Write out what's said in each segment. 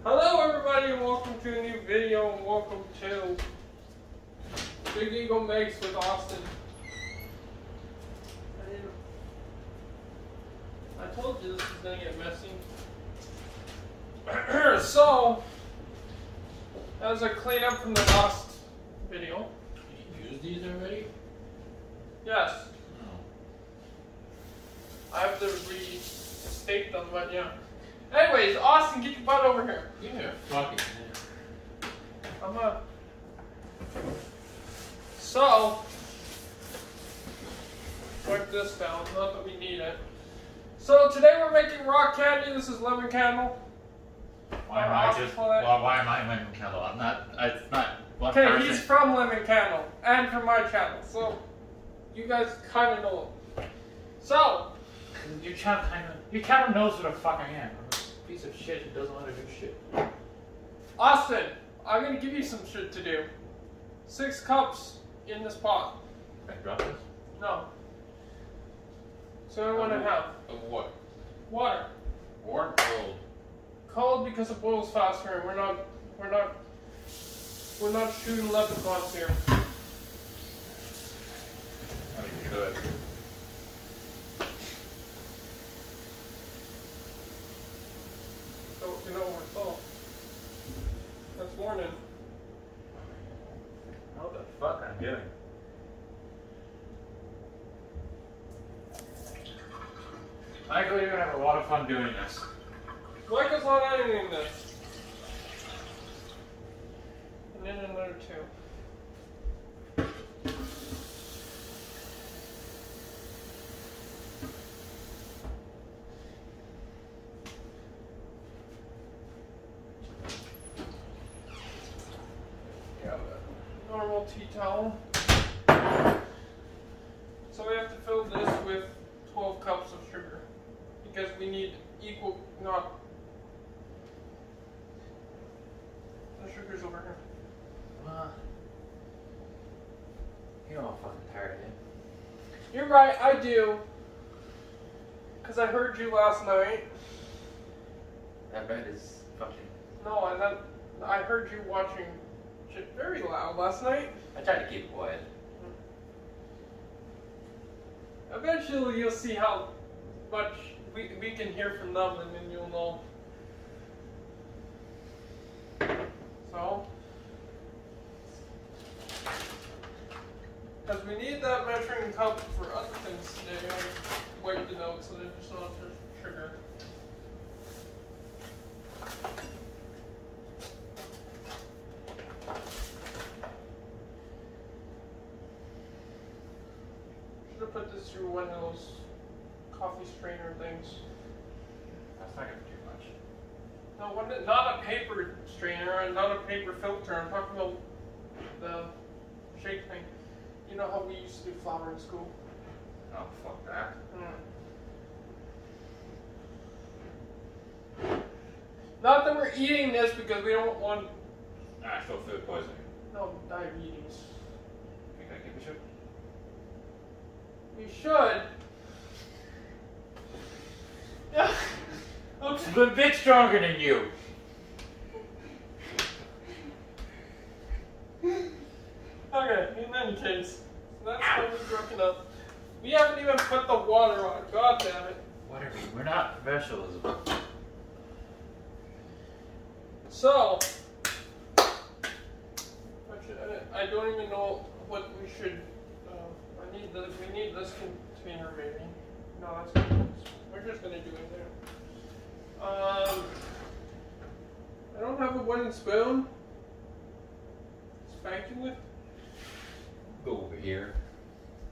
Hello everybody and welcome to a new video and welcome to Bigego Makes with Austin. I told you this is going to get messy. So, as a cleanup from the last video. Did you use these already? Yes. No. I have to restate them, but yeah. Anyways, Austin, get your butt over here. Yeah, fuck it. So, wipe this down, not that we need it. So today we're making rock candy. This is lemon candle. Why am I lemon candle? I'm not, it's not one Okay, person. he's from Lemon Candle and from my channel, so you guys kind of know him. So, Your channel knows what the fuck I am. I'm a piece of shit who doesn't want to do shit. Austin, I'm gonna give you some shit to do. 6 cups in this pot. Can I drop this? No. So I want to have Of what? water. Warm or cold? Cold because it boils faster, and we're not shooting leprechauns here. I mean, you could. So you know we're full. That's morning. What the fuck I'm doing? Michael, you're gonna have a lot of fun doing this. Michael's not editing this. And then another 2. Yeah, normal tea towel. So we have to fill this with 12 cups of sugar. Because we need equal, not. The sugar's over here. You know I'm fucking tired of it. You're right, I do. Because I heard you last night. That bed is fucking... No, and then I heard you watching shit very loud last night. I tried to keep it quiet. Eventually you'll see how much we can hear from them, and then you'll know. So, because we need that measuring cup for other things today. I wiped it out so there's not just sugar. Should have put this through one of those coffee strainer things. That's not gonna do much. No, not a paper strainer and not a paper filter. I'm talking about the shake thing. You know how we used to do flour in school? Oh, fuck that. Not that we're eating this because we don't want Actual food poisoning. no diabetes. Think I give a shit? We should. Yeah. Okay. I'm a bit stronger than you. Okay, in any case, that's how we're broken up. We haven't even put the water on. God damn it. What are we? We're not professionals. So, I don't even know what we should. We need this container maybe. No, that's good. We're just gonna do it there. I don't have a wooden spoon. To spank you with. Go over here.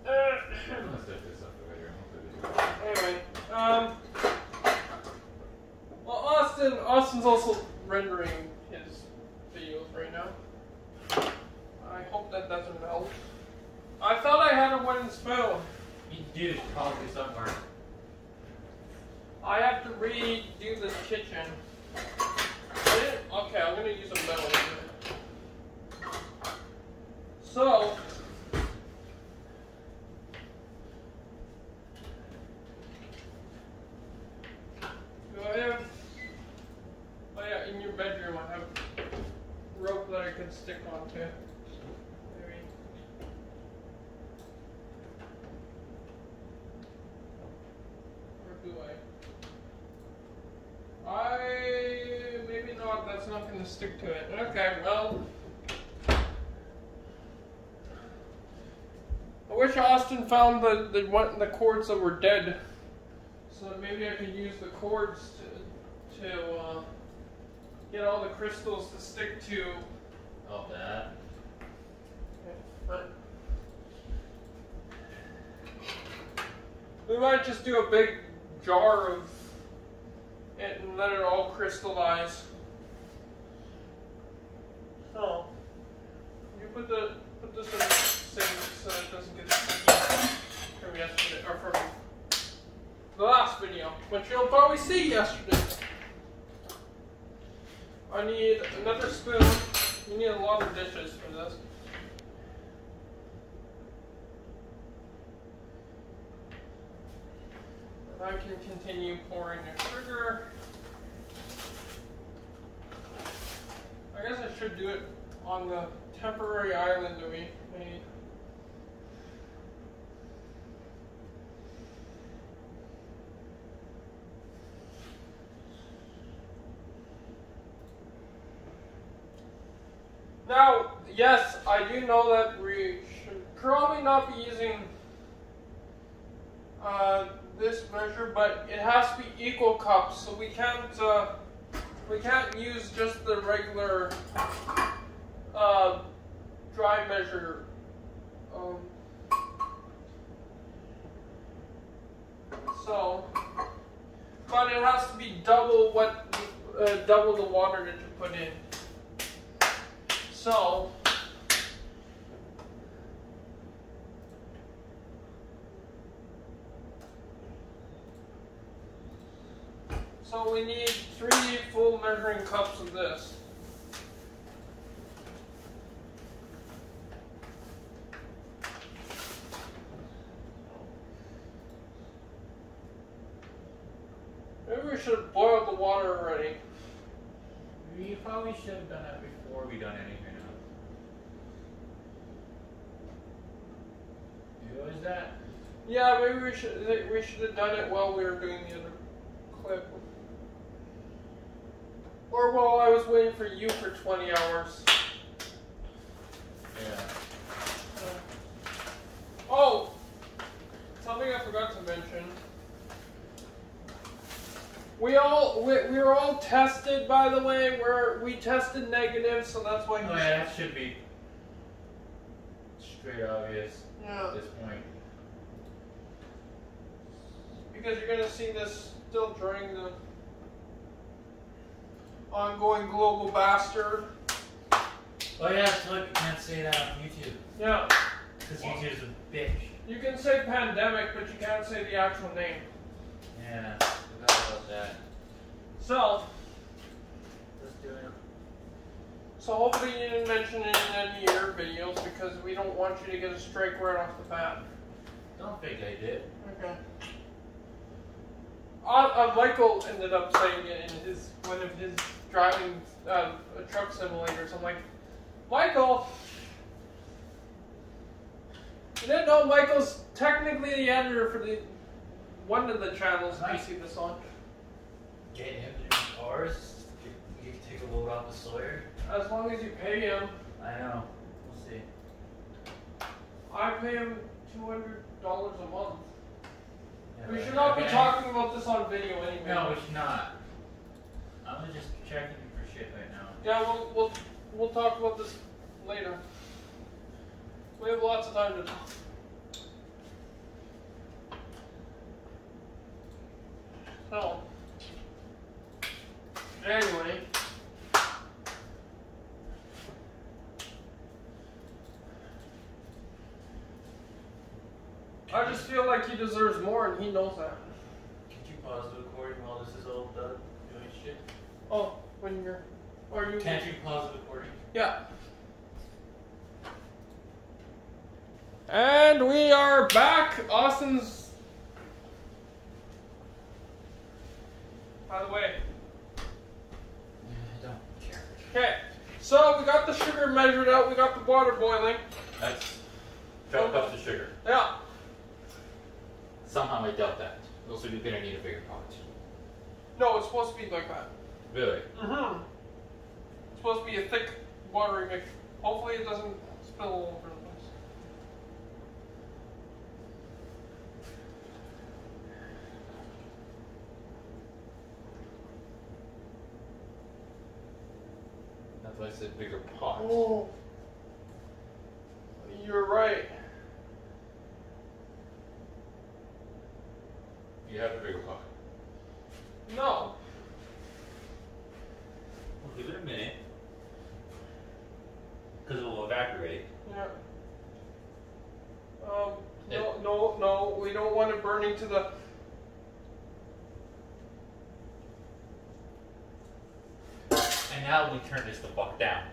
Let's set this up over here. Anyway, well, Austin's also rendering his videos right now. I hope that doesn't melt. I thought I had a wooden spoon. You do probably somewhere. I have to redo this kitchen. Okay, I'm gonna use a metal one. So, do I have? Oh yeah, in your bedroom. stick onto. Maybe. Or do I? Maybe not. That's not going to stick to it. Okay, well. I wish Austin found the cords that were dead, so that maybe I could use the cords to get all the crystals to stick to. Oh, that. But we might just do a big jar of it and let it all crystallize. So you put this in the sink so it doesn't get sticky from yesterday or from the last video, which you'll probably see yesterday. I need another spoon. You need a lot of dishes for this. And I can continue pouring the sugar. I guess I should do it on the temporary island that we made. Now, yes, I do know that we should probably not be using this measure, but it has to be equal cups, so we can't use just the regular dry measure. But it has to be double double the water that you put in. So we need 3 full measuring cups of this. Maybe we should have boiled the water already. We probably should have done that before we done anything else. What was that? Yeah, maybe we should have done it while we were doing the other clip. Or while I was waiting for you for 20 hours. Yeah. Oh! Something I forgot to mention. We were all tested, by the way. We tested negative, so that's why. Oh yeah, that should be straight obvious at this point. Because you're gonna see this still during the ongoing global bastard. Oh yeah, so you can't say that on YouTube. Yeah. Because YouTube's a bitch. You can say pandemic, but you can't say the actual name. Yeah, forgot about that. So, Let's do it. so hopefully you didn't mention it in any of your videos because we don't want you to get a strike right off the bat. Don't think I did. Okay. Michael ended up saying it in one of his driving truck simulators. I'm like, Michael, you didn't know Michael's technically the editor for one of the channels I see this on. Get him to do cars. You can take a load off the Sawyer. As long as you pay him. I know. We'll see. I pay him $200 a month. Yeah, We should not be talking about this on video anyway. No, we should not. I'm just checking for shit right now. Yeah, we'll talk about this later. We have lots of time to talk. So, anyway. I just feel like he deserves more and he knows that. Can you pause the recording while this is all done doing shit? Oh, when you're... Are you... Can't you pause the recording? Yeah. And we are back. Austin's... By the way. I don't care. Okay. So we got the sugar measured out. We got the water boiling. That's 12 cups of sugar. Yeah. Somehow I doubt that. Also, you're gonna need a bigger pot. No, it's supposed to be like that. Really? Mm-hmm. It's supposed to be a thick, watery mix. Hopefully it doesn't spill all over the place. That's why I said bigger pot. Oh. You're right. You have a bigger pot. No. Well, give it a minute. Because it will evaporate. Yeah. No, we don't want it burning to the... And now we turn this the fuck down.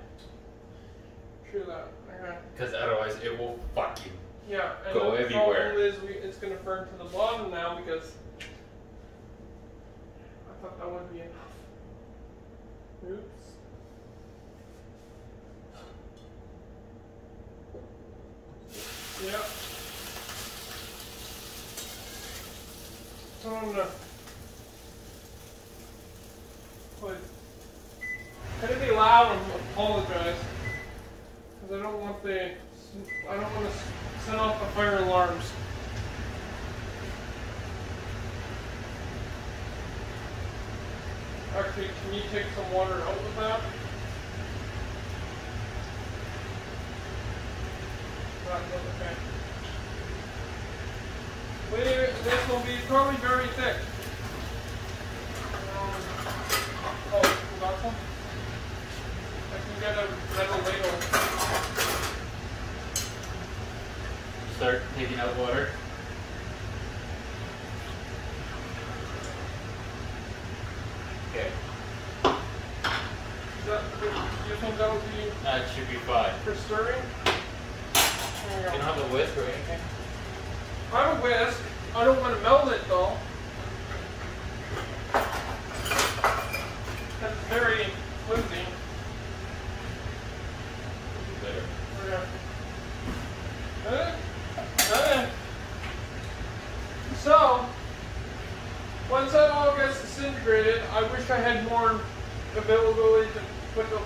True that. Okay. Because otherwise it will fucking Yeah, and go the everywhere. problem is it's going to burn to the bottom now because I thought that would be enough. Oops. Yep. So I'm gonna put. Can it be loud? I apologize because I don't want to set off the fire alarms. Actually, can you take some water out with that? Okay. This will be probably very thick. Oh, you got some? I can get a metal ladle. Start taking out water. Okay. You think that would be That should be fine. for stirring? You don't have a whisk or anything? I have a whisk. I don't want to melt it though. That's very flimsy. Better. So, once that all gets disintegrated, I wish I had more availability to put the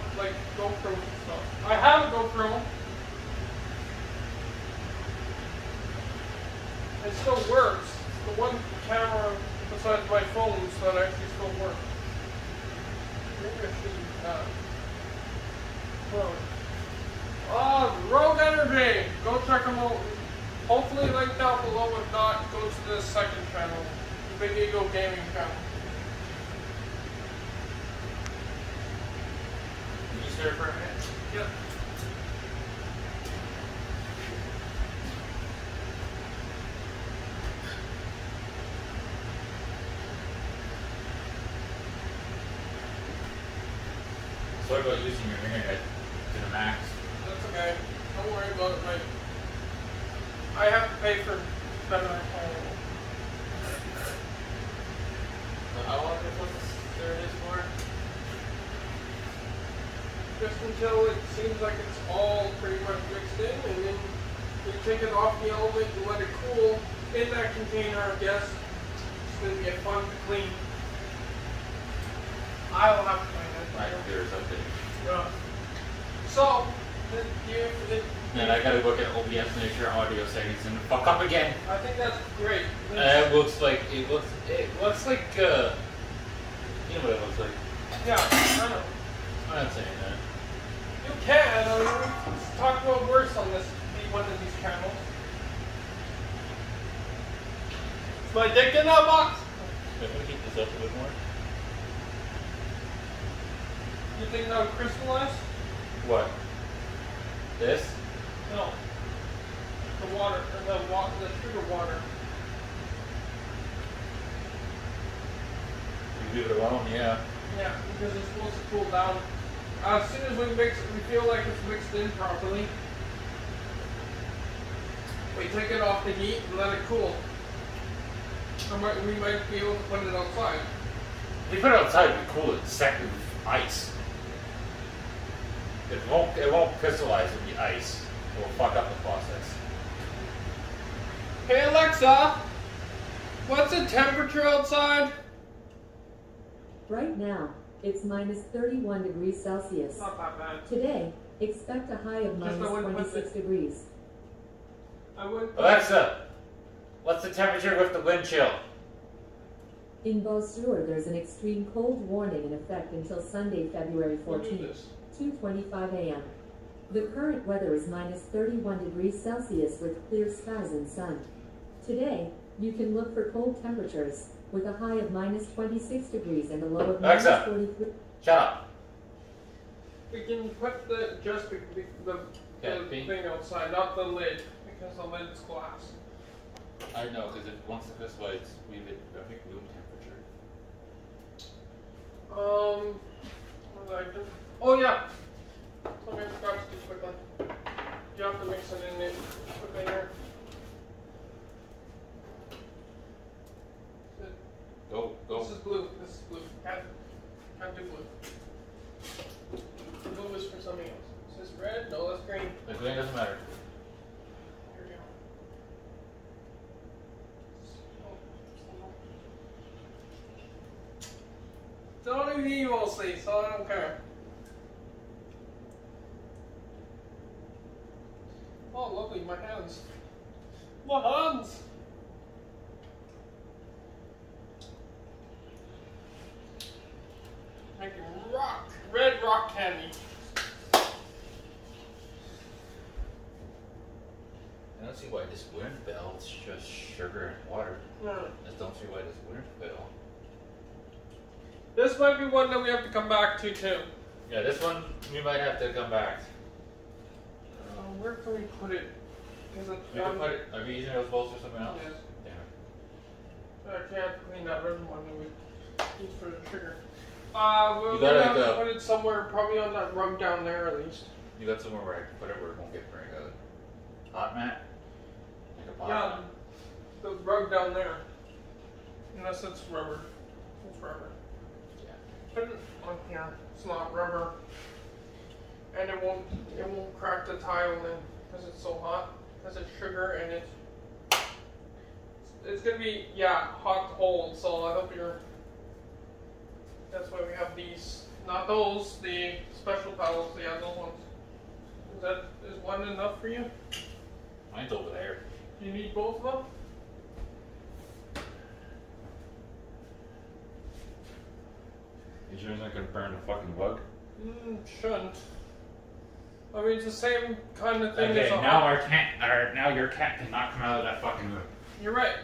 GoPro and stuff. I have a GoPro. It still works. The one camera besides my phone that actually still works. Maybe I should use that. Rogue Energy! Go check them out. Hopefully link down below. If not, go to the second channel. The Bigego Gaming channel. Can you stir for a minute? Yep. Sorry about using your internet to the max. That's okay. Don't worry about it, mate. I have to pay for better home. How long did this stir this for? Just until it seems like it's all pretty much mixed in, and then you take it off the element and let it cool in that container, I guess. It's going to be fun to clean. I will have to clean it. My computer's updating. Yeah. So, Then I gotta look at OBS and make sure audio settings and fuck up again. I think that's great. It looks like you know what it looks like. Yeah, I know. I'm not saying that. You can. I mean, we talk about worse on this one of these channels. Is my dick in that box? I'm gonna heat this up a bit more. You think that would crystallize? What? This? No. The water, or the sugar water. You leave it alone, yeah. Yeah, because it's supposed to cool down. As soon as we mix it, we feel like it's mixed in properly. We take it off the heat and let it cool. We might be able to put it outside. If you put it outside, we cool it second with ice. It won't crystallize in the ice. It will fuck up the process. Hey Alexa, what's the temperature outside? Right now, it's minus 31 degrees Celsius. Not that bad. Today, expect a high of minus 26 degrees. Alexa, what's the temperature with the wind chill? In Beausejour, there's an extreme cold warning in effect until Sunday, February 14th, 2:25 a.m. The current weather is minus 31 degrees Celsius with clear skies and sun. Today, you can look for cold temperatures with a high of minus 26 degrees and a low of minus 43. Shut up. We can put the thing outside, not the lid, because the lid's glass. I know, because once it crystallizes, we would, I think, room temperature. What did I do? Oh yeah. Something I forgot to do quickly. You have to mix it in there. Put it in there. Go. This is blue. Can't do blue. Blue is for something else. Is this red? No, that's green. The green doesn't matter. Here we go. Don't even evil see, so I don't care. Oh, lovely, my hands. My hands! Making red rock candy. I don't see why this wouldn't fail. It's just sugar and water. I just don't see why this wouldn't fail. This might be one that we have to come back to too. Yeah, this one we might have to come back. Where can we put it? We can put it. Are we using those bowls for something else? Yes. Damn it. I can't clean that red one that we use for the sugar. We're You gonna gotta have to go. put it somewhere, probably on that rug down there at least. You got somewhere where I can put it where it won't get burned out. Hot mat? Like a pot Yeah, mat? the rug down there. Unless it's rubber. It's rubber. Yeah. Put it on here. It's not rubber. And it won't crack the tile in because it's so hot. Because it's sugar and it's gonna be hot to hold. So I hope that's why we have these, not those, the special towels, the other ones. Is one enough for you? Mine's over there. Do you need both of them? You sure it's not gonna burn the fucking bug? Shouldn't. I mean, it's the same kind of thing Okay, as a now your cat cannot come out of that fucking room. You're right.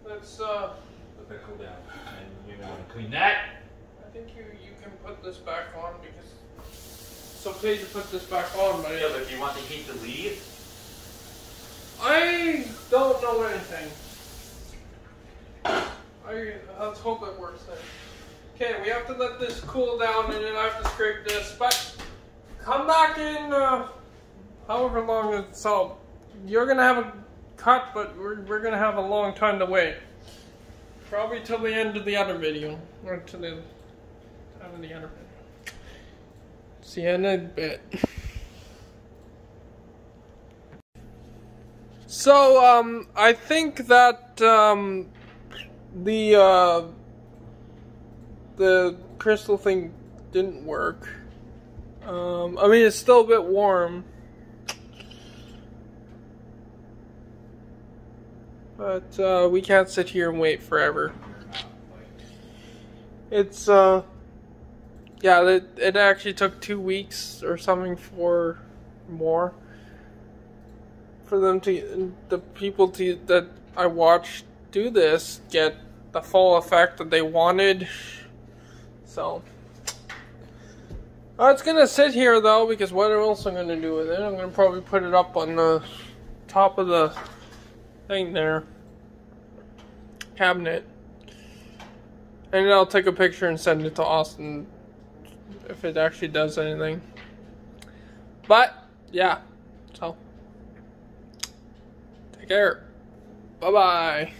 Let's Let that cool down. And you're gonna want to clean that. I think you can put this back on because it's okay to put this back on, but Yeah, but if you want the heat to leave, I don't know anything. Let's hope it works then. Okay, we have to let this cool down and then I have to scrape this, but come back in however long it's all. You're gonna have a cut, but we're gonna have a long time to wait. Probably till the end of the other video, or to the time of the other video. See you in a bit. So I think that the crystal thing didn't work. I mean, it's still a bit warm. But we can't sit here and wait forever. It's it actually took 2 weeks or something for them to, the people that I watched do this get the full effect that they wanted. So it's gonna sit here though, because what else I'm gonna do with it? I'm gonna probably put it up on the top of the thing there, cabinet, and then I'll take a picture and send it to Austin if it actually does anything. But yeah, so take care. Bye bye.